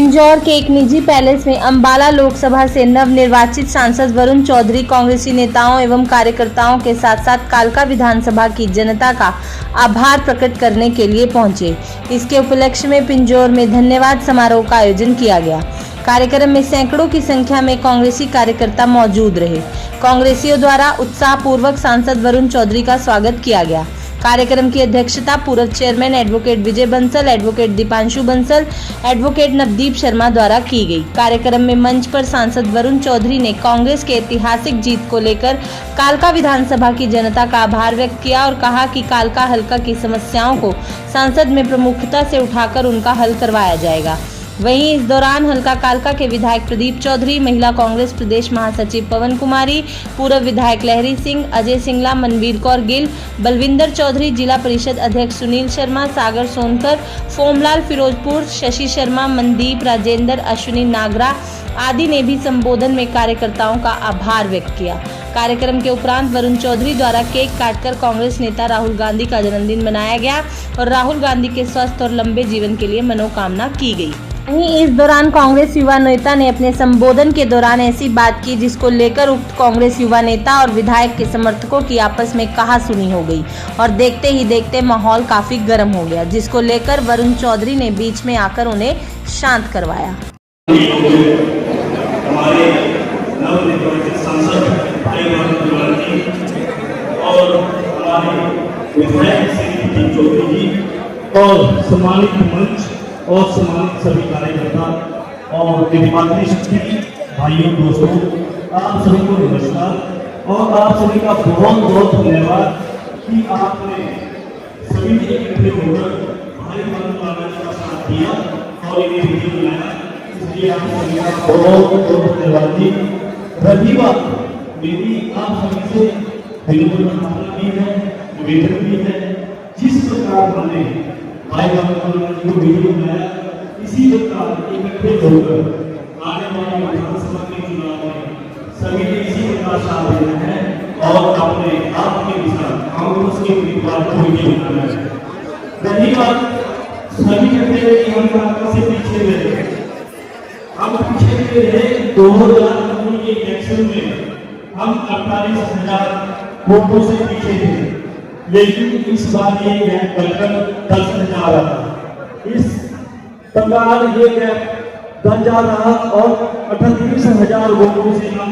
पिंजौर के एक निजी पैलेस में अंबाला लोकसभा से नवनिर्वाचित सांसद वरुण चौधरी कांग्रेसी नेताओं एवं कार्यकर्ताओं के साथ साथ कालका विधानसभा की जनता का आभार प्रकट करने के लिए पहुंचे। इसके उपलक्ष्य में पिंजौर में धन्यवाद समारोह का आयोजन किया गया। कार्यक्रम में सैकड़ों की संख्या में कांग्रेसी कार्यकर्ता मौजूद रहे। कांग्रेसियों द्वारा उत्साहपूर्वक सांसद वरुण चौधरी का स्वागत किया गया। कार्यक्रम की अध्यक्षता पूर्व चेयरमैन एडवोकेट विजय बंसल, एडवोकेट दीपांशु बंसल, एडवोकेट नवदीप शर्मा द्वारा की गई। कार्यक्रम में मंच पर सांसद वरुण चौधरी ने कांग्रेस के ऐतिहासिक जीत को लेकर कालका विधानसभा की जनता का आभार व्यक्त किया और कहा कि कालका हलका की समस्याओं को संसद में प्रमुखता से उठाकर उनका हल करवाया जाएगा। वहीं इस दौरान हलका कालका के विधायक प्रदीप चौधरी, महिला कांग्रेस प्रदेश महासचिव पवन कुमारी, पूर्व विधायक लहरी सिंह, अजय सिंगला, मनवीर कौर गिल, बलविंदर चौधरी, जिला परिषद अध्यक्ष सुनील शर्मा, सागर सोनकर, फोमलाल फिरोजपुर, शशि शर्मा, मनदीप, राजेंद्र, अश्विनी नागरा आदि ने भी संबोधन में कार्यकर्ताओं का आभार व्यक्त किया। कार्यक्रम के उपरांत वरुण चौधरी द्वारा केक काटकर कांग्रेस नेता राहुल गांधी का जन्मदिन मनाया गया और राहुल गांधी के स्वस्थ और लंबे जीवन के लिए मनोकामना की गई। वहीं इस दौरान कांग्रेस युवा नेता ने अपने संबोधन के दौरान ऐसी बात की जिसको लेकर उक्त कांग्रेस युवा नेता और विधायक के समर्थकों की आपस में कहासुनी हो गई और देखते ही देखते माहौल काफी गर्म हो गया, जिसको लेकर वरुण चौधरी ने बीच में आकर उन्हें शांत करवाया। और सम्मानित मंच और सम्मानित सभी कार्यकर्ता और मातृशक्ति भाइयों दोस्तों, आप सभी को नमस्कार और आप सभी का बहुत बहुत धन्यवाद कि आपने सभी इकट्ठे होकर भाई बहन का साथ दिया और ये वीडियो बनाया, इसलिए आप सभी का बहुत बहुत धन्यवाद जी। रही बात मेरी आप सभी से विनम्र भी है, निवेदन भी है, जिस प्रकार हमने भाई बहन को वीडियो बनाया, इसी प्रकार इकट्ठे होकर आने वाले विधानसभा के चुनाव में सभी ने इसी प्रकार साथ देना है और अपने आप के विचार कांग्रेस के उम्मीदवार को भी बनाना है। रही बात सभी कहते हैं कि हम कांग्रेस से पीछे रहे, हम पीछे रहे 2019 के इलेक्शन में हम 48,000 वोटों से पीछे थे, लेकिन इस बार ये गैप बढ़कर 10,000 रहा। इस प्रकार ये गैप 10,000 रहा और 38,000 वोटों से हम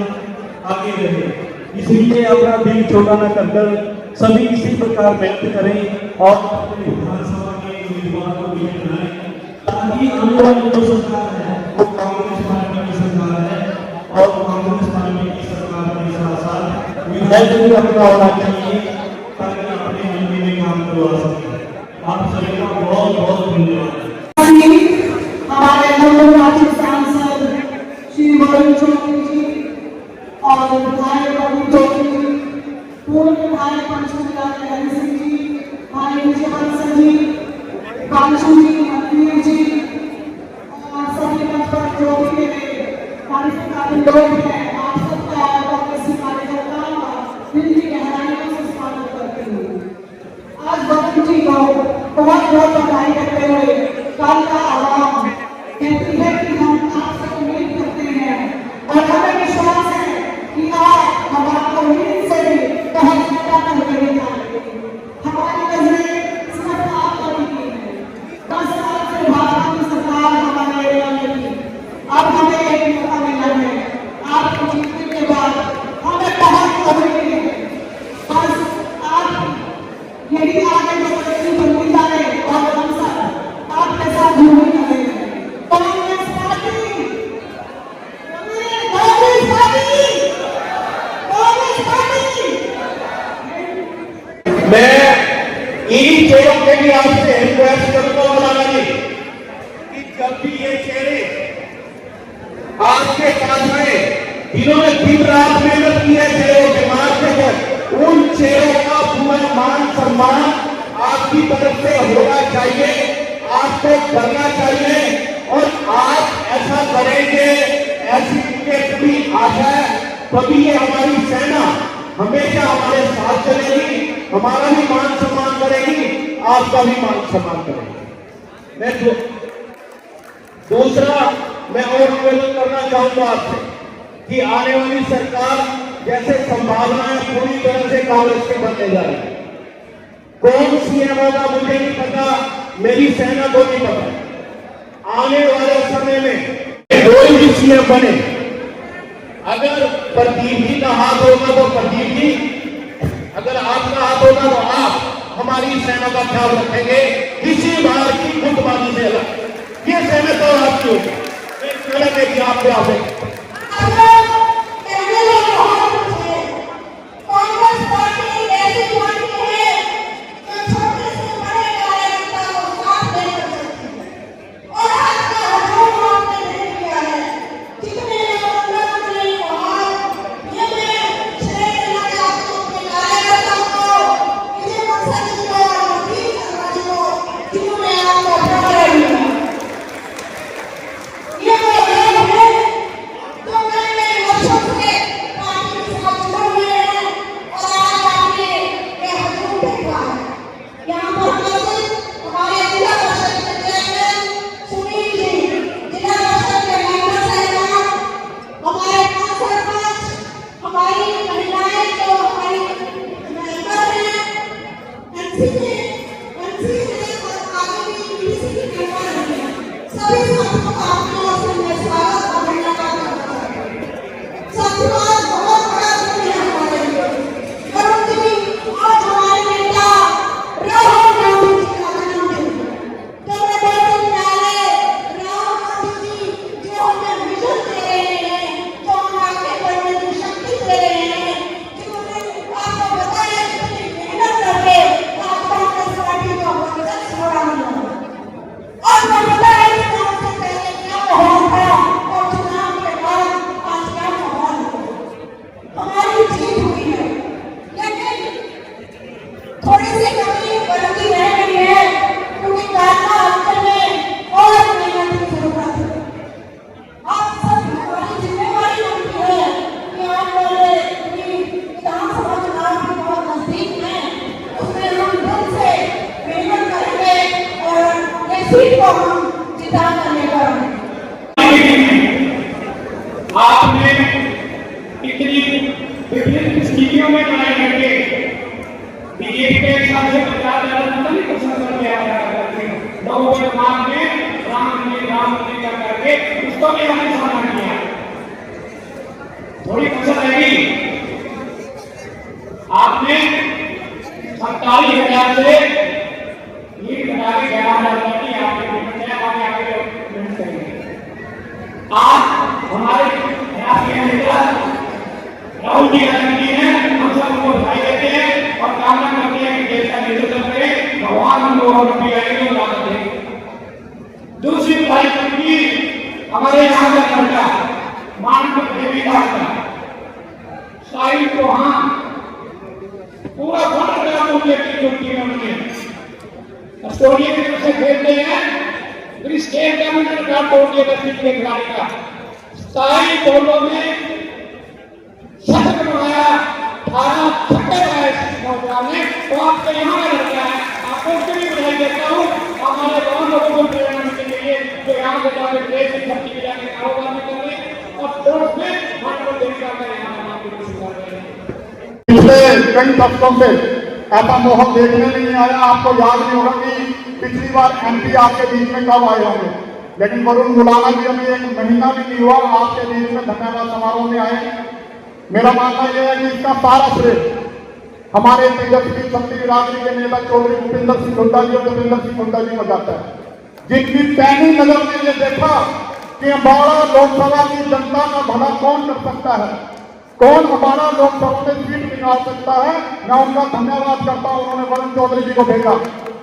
आगे रहे। इसलिए अपना दिल छोटा न कर सभी इसी प्रकार मेहनत करें और विधानसभा के उम्मीदवार को विजयी बनाएं, ताकि आने वाली जो सरकार है वो कांग्रेस पार्टी की सरकार है और कांग्रेस पार्टी की सरकार के साथ साथ विधायक भी अपना होना चाहिए ताकि अपने मंडी में काम करवा सके। आप सभी का बहुत बहुत धन्यवाद। हमारे नवनिर्वाचित सांसद श्री वरुण चौधरी जी और विधायक प्रदीप चौधरी जी, पूर्व विधायक पंचकुला लहरी सिंह जी, भाई विजय बंसल जी, कांशु जी, मनवीर जी और सभी मंच पर जो भी मेरे कार्यकर्ता लोग हैं, आप सबका कांग्रेसी कार्यकर्ताओं का दिल की गहराइयों से स्वागत करती हूँ। आज वरुण जी को बहुत बहुत बधाई करते हुए कल का आवाम कहती है कि हम आपसे उम्मीद करते हैं और हमें विश्वास है कि आप हमारी उम्मीद से भी बहुत ज्यादा करके जाएंगे। हमारी नजरें सिर्फ आप पर ही है। 10 साल से भाजपा की सरकार हमारे एरिया में थी, अब हमें एक मौका मिला है। आपको जीतने के बाद हमें बहुत उम्मीद है। बस आप यदि आगे जबरदस्ती बनती जाए और आपके साथ घूमने लगे कांग्रेस पार्टी मैं इन चेहरों के लिए आपसे रिक्वेस्ट करता हूं मौलाना जी कि जब भी ये चेहरे आपके पास में जिन्होंने दिन रात मेहनत की है चेहरों के मार्ग उन चेहरों का पूरा मान सम्मान आपकी तरफ से होना चाहिए, आपको करना चाहिए और आप ऐसा करेंगे, ऐसी पूरी आशा है, तभी ये हमारी सेना हमेशा हमारे साथ चलेगी, हमारा भी मान सम्मान करेगी, आपका भी मान सम्मान करेगी। मैं दूसरा, मैं और निवेदन करना चाहूंगा आपसे कि आने वाली सरकार जैसे संभावनाएं पूरी तरह से कांग्रेस के बनने जा रही है। कौन सीएम होगा मुझे नहीं पता, मेरी सेना को नहीं पता। आने वाले समय में कोई भी सीएम बने, अगर प्रदीप जी का हाथ होगा तो प्रदीप जी, अगर आपका हाथ होगा तो आप हमारी सेना का ख्याल रखेंगे किसी बार की गुटबाजी से अलग। ये सेना तो आपकी होगी, कि आपके आगे कांग्रेस पार्टी एक ऐसी पार्टी है जो छोटे से बड़े कार्यकर्ता को साथ लेकर चलती है और आज का हजूम आपने देख लिया है। जितने मुख्यमंत्री और ये मैं श्रेय देना चाहती हूँ अपने कार्यकर्ताओं को, विजय बंसल जी को और वकील शर्मा जी को, जिन्होंने आपको अपना लिया। ये वो लोग हैं जो मैंने वर्षों से पार्टी के साथ जुड़े हुए हैं और आज आपने ये हजूम देखा है। यहाँ पर उपस्थित हमारे जिला परिषद के चेयरमैन सुनील जी, जिला परिषद के मेंबर साहब, हमारे पांच सरपंच, हमारी महिलाएं जो हमारी मेंबर हैं, एनसीसी और आगे भी पीडीसी की मेंबर हैं, सभी साथियों का अपनी ओर से मैं स्वागत और धन्यवाद करता हूँ। साथियों, आज बहुत बड़ा दिन है हमारे लिए। वरुण जी, आज हमारे नेता राहुल गांधी जी का जन्मदिन है। तो मैं 2 दिन पहले राहुल गांधी जी जो हमें विजन दे रहे हैं, जो हमें आगे बढ़ने की शक्ति दे रहे हैं, जिन्होंने आपको बताया कितनी मेहनत करके आज कांग्रेस पार्टी को अध्यक्ष बना लिया। और मैं बताया कि चुनाव से पहले क्या माहौल था और चुनाव के बाद आज क्या माहौल है। हमारी जीत हुई है, लेकिन थोड़ी सी कमी बढ़ती रह गई है क्योंकि कारना अंतर में और मेहनत की जरूरत है। आप सब हमारी जिम्मेवारी बनती है कि आने वाले विधानसभा चुनाव भी बहुत नजदीक हैं, उसमें हम दिल से मेहनत करेंगे और ये सीट को हम जिता कर लेकर आएंगे। आपने इतनी विभिन्न स्थितियों में लड़ाई करके बीजेपी के हिसाब से 50% करके आया करते लोगों के दिमाग में राम मंदिर का करके उसको भी हमने सामना किया। थोड़ी कसर रही, आपने 47,000 से लीड बना के 11,000 की आपने आगे करेंगे। आज हमारे राष्ट्रीय नेता राहुल जी गांधी जी ने हम सबको बधाई देते हैं और कामना करते हैं कि देश का नेतृत्व करें, भगवान हम लोगों को भी आएंगे और आगे देंगे। दूसरी बधाई करती हमारे यहाँ का लड़का मानव देवी का साहिल चौहान पूरा फंड का मूल्य की चुटकी में उन्होंने स्टोरी की तरफ से खेलते हैं, फिर स्टेट गवर्नमेंट का तोड़ दिया सीट के खिलाड़ी का सारी बोलों में शतक बनाया, 18 छक्के लगाए नौजवान ने। तो आपको यहाँ का लड़का है, आपको उसके भी बधाई देता हूँ। हमारे गाँव लोगों को प्रेरणा मिलने के लिए जो यहाँ से जाकर देश की धरती में जाकर कारोबार में कर रहे हैं और स्पोर्ट्स में मानव देविका का यहाँ का नाम भी रोशन कर रहे हैं। पिछले कई दशकों से ऐसा माहौल देखने नहीं आया। आपको याद नहीं होगा कि पिछली बार एमपी आपके बीच में कब आए होंगे, लेकिन वरुण मुलाना जी अभी 1 महीना भी नहीं हुआ आपके बीच में धन्यवाद समारोह में आए। मेरा मानना यह है कि इसका सारा श्रेय हमारे तेजस्वी शक्ति बिरादरी के नेता चौधरी भूपेंद्र सिंह हुड्डा जी और देवेंद्र सिंह हुड्डा जी को जाता है, जिनकी पैनी नजर में ये देखा कि अम्बाड़ा लोकसभा की जनता का भला कौन कर सकता है, कौन हमारा लोकसभा में सीट निकाल सकता है। मैं उनका धन्यवाद करता हूँ, उन्होंने वरुण चौधरी जी को भेजा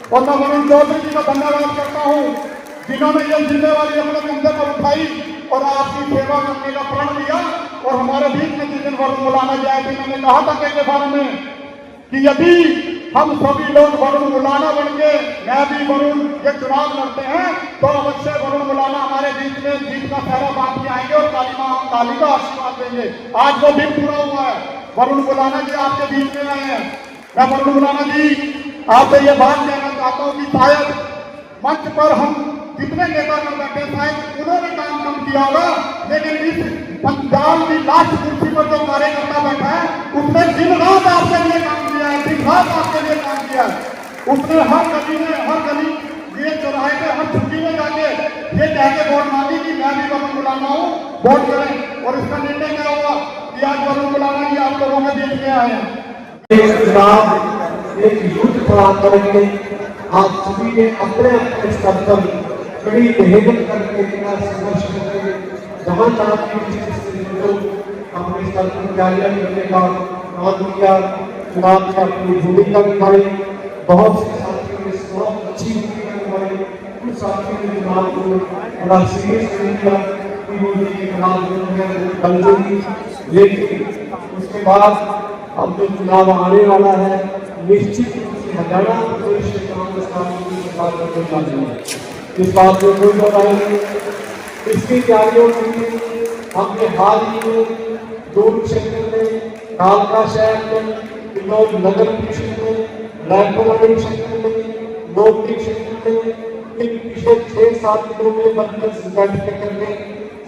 और मैं वरुण चौधरी जी का धन्यवाद करता हूँ जिन्होंने ये जिम्मेवारी अपने कंधे पर उठाई और आपकी सेवा करने का प्रण लिया। और हमारे बीच में जिस दिन वरुण मुलाना जी आए थे, मैंने कहा था के बारे में कि यदि हम सभी लोग वरुण मुलाना बन के मैं भी वरुण ये चुनाव लड़ते हैं तो अवश्य वरुण मुलाना हमारे बीच में जीत का पहरा बांध के आएंगे और काली मां काली का आशीर्वाद देंगे। आज वो दिन पूरा हुआ है, वरुण मुलाना जी आपके बीच में आए हैं। मैं वरुण मुलाना जी आपसे ये बात कहना चाहता हूँ कि शायद मंच पर हम जितने नेता लोग बैठे शायद उन्होंने काम कम किया होगा, लेकिन इस पंजाब की लास्ट कुर्सी पर जो कार्यकर्ता बैठा है उसने दिन रात आपके लिए काम किया है, दिन रात आपके लिए काम किया है। उसने हर गली में, हर गली ये चौराहे पे, हर छुट्टी में जाके ये कह के वोट मांगी कि मैं भी वरुण मुलाना हूँ, वोट करें। और इसका निर्णय क्या हुआ कि आज वरुण मुलाना जी आप लोगों में देख के आए हैं। एक युद्ध खड़ा करके आप सभी ने अपने अपने स्तर पर बड़ी मेहनत करके बिना संघर्ष करके जहाँ जहाँ की अपने स्तर पर तैयारियां करने का काम किया, चुनाव में अपनी भूमिका निभाई। बहुत से साथियों ने बहुत अच्छी भूमिका निभाई। कुछ साथियों ने चुनाव को बड़ा सीरियस लिया कि वो ये चुनाव कमजोरी, लेकिन उसके बाद अब जो चुनाव आने वाला है निश्चित रूप से हरियाणा प्रदेश से कांग्रेस पार्टी की सरकार करने वाली है। इस बात में कोई दो राय नहीं। इसकी तैयारियों के लिए हमने हाल ही में दूर क्षेत्र में, कालका शहर में, इंदौर नगर परिषद में, रायपुर क्षेत्र में, नौकरी क्षेत्र में इन पिछले 6-7 दिनों में बनकर बैठकें करके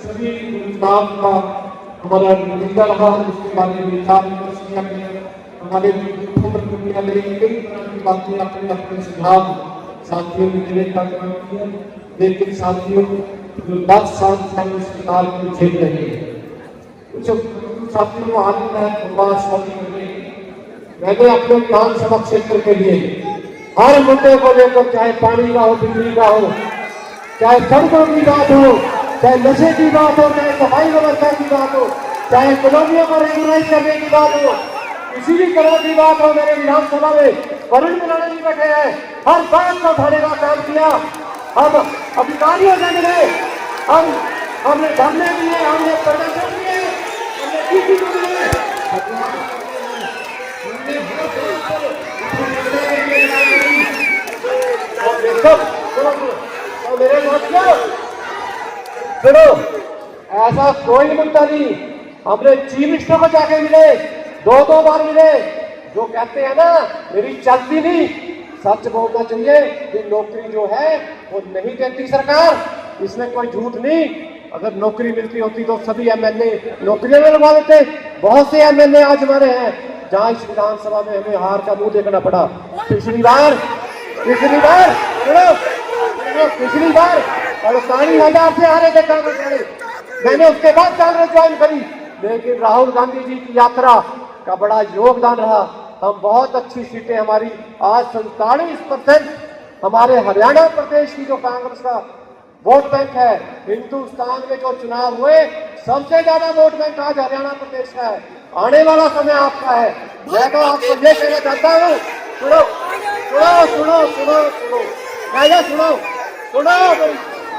सभी चुनाव का हमारा नतीजा रहा, उसके बारे में विचार विमर्श किया गया। हमारे प्रक्रिया में कई तरह की बातें, अपने अपने सुझाव साथियों ने देने का काम किया। लेकिन साथियों जो 10 साल से हम इस काल को झेल रहे हैं, कुछ साथियों को हाल में मैंने अपने विधानसभा क्षेत्र के लिए हर मुद्दे को लेकर, चाहे पानी का हो, बिजली का हो, चाहे सड़कों की बात हो, चाहे नशे की बात हो, चाहे सफाई व्यवस्था की बात हो, चाहे कॉलोनियों को रेगुलाइज करने की बात हो, किसी भी तरह की बात हो, मेरे विधानसभा में वरुण मुलाना जी बैठे हैं, हर बात को उठाने का काम किया। हम अधिकारियों से मिले, हमने धरने दिए, हमने प्रदर्शन किए, हमने किसी को मिले, मेरे साथियों सुनो, ऐसा कोई मुद्दा नहीं। हमने चीफ मिनिस्टर को जाके मिले, 2 बार मिले। जो कहते हैं ना मेरी चलती नहीं, सच बोलना चाहिए कि नौकरी जो है वो नहीं देती सरकार, इसमें कोई झूठ नहीं। अगर नौकरी मिलती होती तो सभी एमएलए नौकरियों में लगा देते। बहुत से एमएलए आज हमारे हैं जहां इस विधानसभा में हमें हार का मुंह देखना पड़ा। पिछली बार 48,000 से हारे थे कांग्रेस वाले। मैंने उसके बाद कांग्रेस ज्वाइन करी, लेकिन राहुल गांधी जी की यात्रा का बड़ा योगदान रहा। हम बहुत अच्छी सीटें हमारी आज 47% हमारे हरियाणा प्रदेश की जो कांग्रेस का वोट बैंक है, हिंदुस्तान में जो चुनाव हुए सबसे ज्यादा वोट बैंक आज हरियाणा प्रदेश का है। आने वाला समय आपका है। मैं तो आपको ये कहना चाहता हूँ, सुनो सुनो सुनो सुनो सुनो सुनो सुनो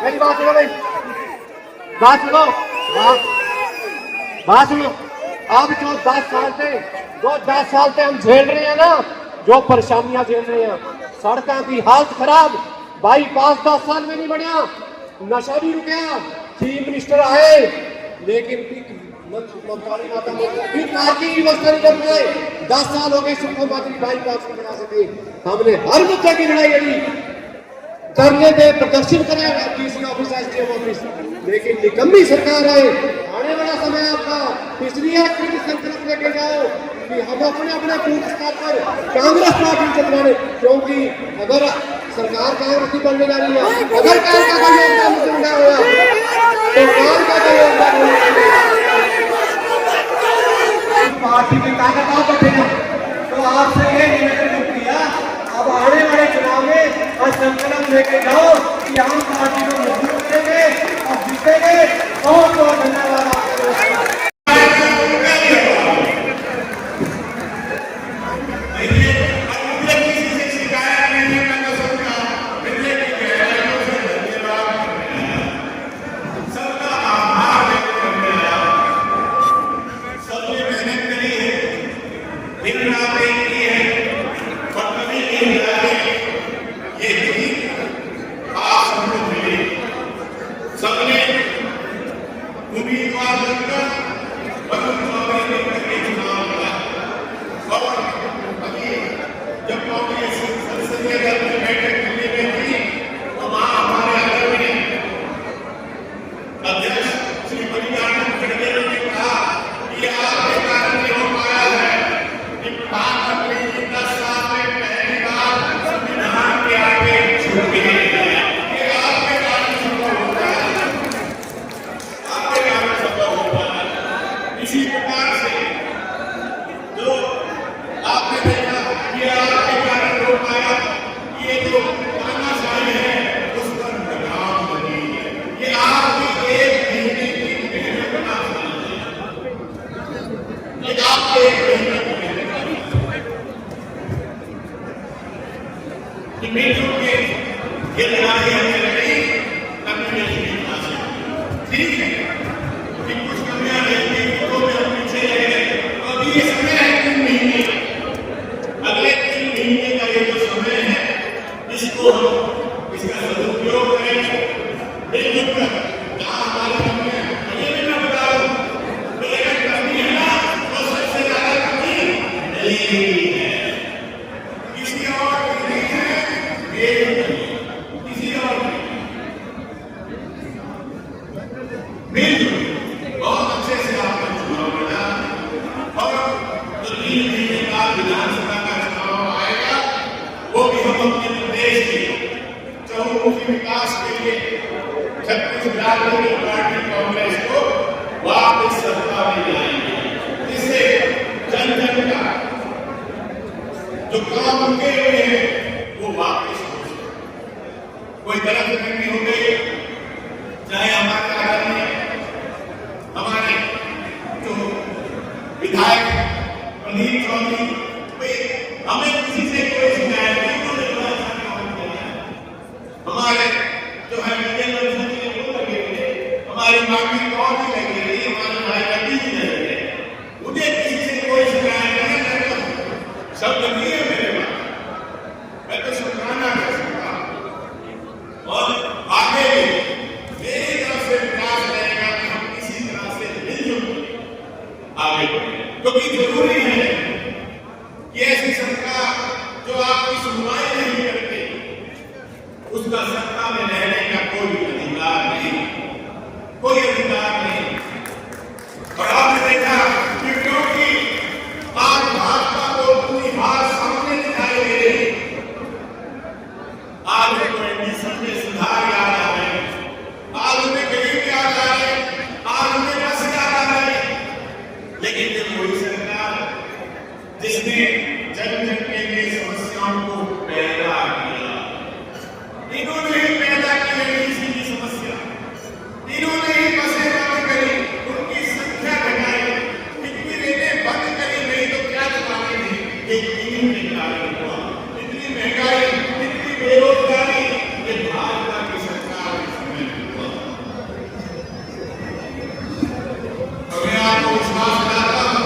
मेरी बात सुनो भाई, बात सुनो, बात सुनो। अब जो 10 साल से हम झेल रहे हैं ना, जो परेशानियां झेल रहे हैं, सड़कों की हालत खराब, बाईपास 10 साल में नहीं बढ़िया, नशा भी रुका। चीफ मिनिस्टर आए लेकिन पार्किंग की व्यवस्था नहीं कर पाए। 10 साल हो गए सुखो मात्री बाईपास को बना सके। हमने हर मुद्दे की लड़ाई लड़ी, धरने पे प्रदर्शन कराया डीसी ऑफिस, एसडीएम ऑफिस, लेकिन निकम्मी सरकार है। आने वाला समय आपका, इसलिए संकल्प लेके जाओ कि हम अपने अपने बूथ स्तर पर कांग्रेस पार्टी चलवाने, क्योंकि अगर सरकार कांग्रेस की बनने जा रही है, अगर कांग्रेस का योगदान मुझे ना हुआ तो कांग्रेस का योगदान पार्टी की ताकत आप बैठे। तो आपसे ये निवेदन किया, अब आने वाले चुनाव में और संकल्प लेके जाओ कि हम पार्टी को मजबूत करेंगे और जीतेंगे। बहुत बहुत धन्यवाद आपका। सबने उम्मीदवार बनकर वरुण चौधरी के चुनाव लड़ा और अभी जब कांग्रेस संसदीय दल की बैठक दिल्ली में थी तो वहां हमारे भी हमने रखी, तभी ये चीज हासिल हुई। ठीक है कि कुछ कमियां रहती तो भी हम पीछे रह गए। तो अभी ये समय है 3 महीने, अगले 3 महीने का ये जो समय है, इसको हम इसका सदुपयोग करें, मिलजुल कर। जहाँ हमारी कमियां ये भी मैं बता रहा हूँ, तो अगर कमी है ना तो सबसे ज्यादा कमी मेरी है, किसी और की नहीं है, मेरी कमी किसी और की। मिलजुल बहुत अच्छे से आपका चुनाव लड़ा, और जो 3 महीने बाद विधानसभा का चुनाव आएगा, वो भी हम अपने प्रदेश के चहुमुखी विकास के लिए छत्तीसगढ़ की पार्टी कांग्रेस को वापस सत्ता में लाएंगे, जिससे जन जन का जो काम रुके हुए हैं वो वापस हो सके। कोई गलत फहमी हो गई, चाहे हमारे आदरणीय हमारे जो विधायक प्रदीप चौधरी, हमें किसी से कोई शिकायत नहीं, उन्होंने बड़ा अच्छा काम किया। हमारे जो है हमारी मांगी और भी लगी रही, हमारे भाई रवि जी ने लगे, मुझे किसी से कोई शिकायत नहीं है, शब्द नहीं है मेरे पास, मैं तो शुक्राना कर सकता हूं। और आगे भी मेरी तरफ से प्रयास रहेगा कि हम किसी तरह से मिलजुल आगे बढ़ें, क्योंकि जरूरी है कि ऐसी सरकार जो आपकी सुनवाई नहीं करती, उसका सत्ता में रहने का कोई अधिकार नहीं, कोई अधिकार नहीं। और आपने देखा कि क्योंकि आज भाजपा को पूरी बात सामने दिखाई दे रही, आज उनको एडमिशन में सुधार आ रहा है, आज उन्हें गरीबी आ रहा है, आज उन्हें बस आ रहा है, लेकिन ये कोई सरकार जिसने जन जन के लिए समस्याओं को पैदा किया, इन्होंने ही पैदा की एडमिशन की समस्या, इन्होंने ही बसें बंद करी, उनकी संख्या घटाई, इतनी रेलें बंद करी, नहीं तो क्या चलाएंगे, ये इन्हीं के कारण हुआ। इतनी महंगाई, इतनी बेरोजगारी, ये भाजपा की सरकार के समय में हुआ। तो मैं आपको विश्वास दिलाता हूं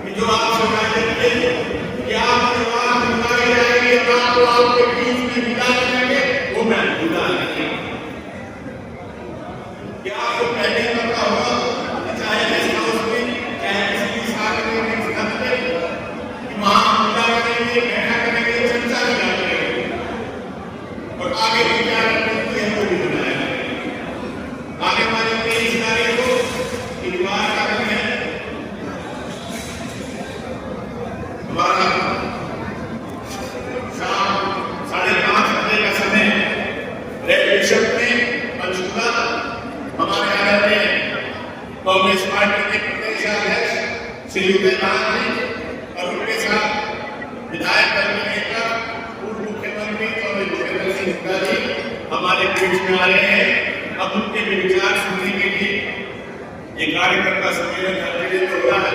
कि जो आप सरकार करते हैं कि आप परिवार बनाए जाएंगे और आपको आपके बीच में विदा करेंगे, वो मैं विदा नहीं। क्या आपको पहले पता होगा, चाहे गेस्ट हाउस में, चाहे किसी भी सार्वजनिक स्थान पे, कि वहां पूजा करेंगे, बैठा करेंगे, चर्चा किया करेंगे, और आगे भी क्या करते हैं वो भी बनाया करेंगे। आने वाली 23 तारीख को इतवार का दिन है, हमारा शाम 5:30 बजे का समय रेड बिशप में पंचकुला हमारे आदरणीय कांग्रेस पार्टी के प्रदेशाध्यक्ष श्री उदय महाराज जी और उनके साथ विधायक दल के नेता पूर्व मुख्यमंत्री चौधरी भूपेंद्र सिंह हुड्डा जी हमारे बीच में आ रहे हैं। अब उनके विचार सुनने के लिए ये कार्यकर्ता सम्मेलन आयोजित हो रहा है।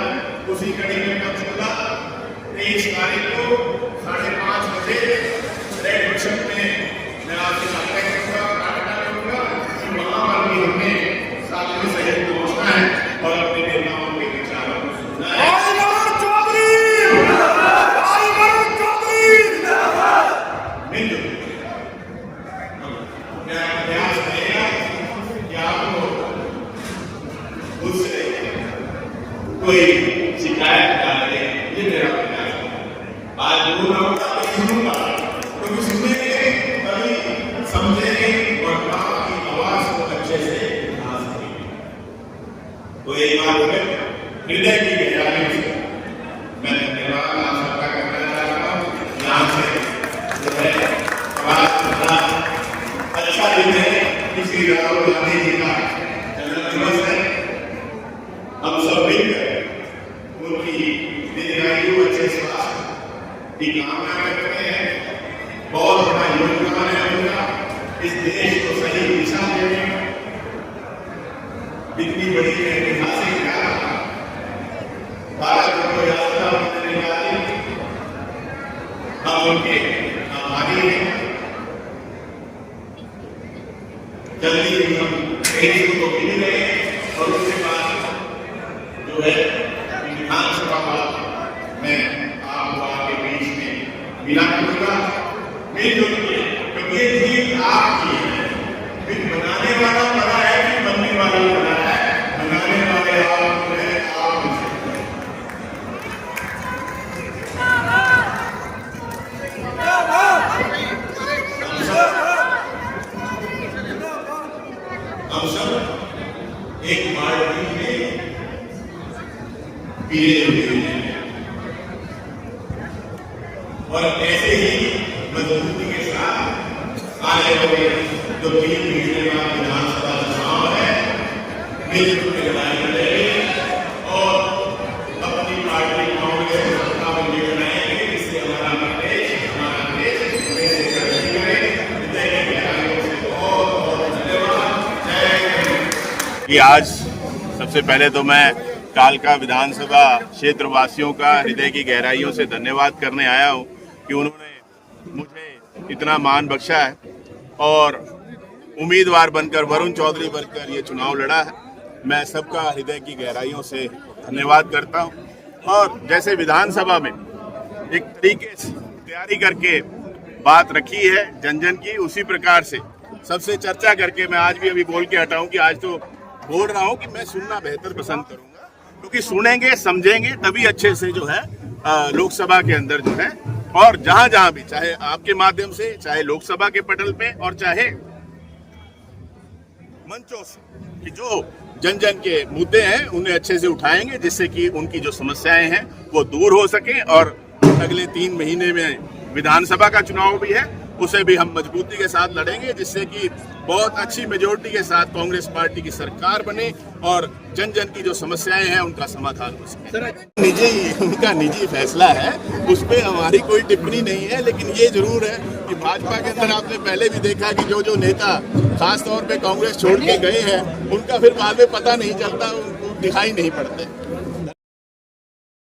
उसी कड़ी में पंचकुला 23 तारीख को 5:30 बजे रेड बिशप में मैं आपसे साझा करूंगा, प्रार्थना करूंगा कि वहां पर भी हमें साथ में सहयोग पहुंचना है और अपने नेताओं के विचारों को सुनना है। मेरा प्रयास रहेगा कि आपको उससे कोई शिकायत ना रहे, ये मेरा प्रयास है। आज बोल रहा हूँ तो सुनूंगा, क्योंकि सुनेंगे तभी समझेंगे और बात की आवाज को अच्छे से उठा सकेंगे। तो ये बात है हृदय की गहराई से मैं धन्यवाद आप सबका करना चाहता हूँ। यहाँ से जो है अच्छा दिन है कि श्री राहुल गांधी जी का जन्मदिवस है। हम सब मिलकर उनकी दीर्घायु अच्छे स्वास्थ्य की कामना करते हैं। बहुत बड़ा योगदान है उनका इस देश को सही दिशा देने में। इतनी बड़ी ऐतिहासिक यात्रा भारत को यात्रा करने वाली हम उनके आभारी हैं। दफा बात मैं आपके बीच में मिला करूंगा, मिलजुल के, क्योंकि ये जीत आपकी है। फिर बनाने वाला बड़ा है कि बनने वाला बड़ा है, बनाने वाले आप हैं, आप हैं। हम सब एक पार्टी में पिए हुए हैं और ऐसे ही मजबूती के साथ आने वाले जो 3 महीने का विधानसभा चुनाव है, मिलजुल के लड़ाई लड़ेंगे और अपनी पार्टी कांग्रेस को सत्ता में लेकर आएंगे, जिससे हमारा देश ऐसे तरक्की करे। हृदय की गहराइयों से बहुत बहुत धन्यवाद। जय। आज सबसे पहले तो मैं कालका विधानसभा क्षेत्र वासियों का हृदय की गहराइयों से धन्यवाद करने आया हूं कि उन्होंने मुझे इतना मान बख्शा है और उम्मीदवार बनकर, वरुण चौधरी बनकर ये चुनाव लड़ा है। मैं सबका हृदय की गहराइयों से धन्यवाद करता हूं। और जैसे विधानसभा में एक तरीके से तैयारी करके बात रखी है जन जन की, उसी प्रकार से सबसे चर्चा करके मैं आज भी अभी बोल के हटाऊं कि आज तो बोल रहा हूं कि मैं सुनना बेहतर पसंद करूंगा, क्योंकि सुनेंगे समझेंगे तभी अच्छे से जो है लोकसभा के अंदर जो है, और जहां जहां भी, चाहे आपके माध्यम से, चाहे लोकसभा के पटल पे और चाहे मंचों से, कि जो जन जन के मुद्दे हैं उन्हें अच्छे से उठाएंगे, जिससे कि उनकी जो समस्याएं हैं वो दूर हो सके। और अगले 3 महीने में विधानसभा का चुनाव भी है, उसे भी हम मजबूती के साथ लड़ेंगे, जिससे कि बहुत अच्छी मेजोरिटी के साथ कांग्रेस पार्टी की सरकार बने और जन जन की जो समस्याएं हैं उनका समाधान हो सके। उनका निजी फैसला है, उस पर हमारी कोई टिप्पणी नहीं है। लेकिन ये जरूर है कि भाजपा के अंदर आपने पहले भी देखा कि जो नेता खास तौर पे कांग्रेस छोड़ के गए हैं, उनका फिर बाद में पता नहीं चलता, दिखाई नहीं पड़ते।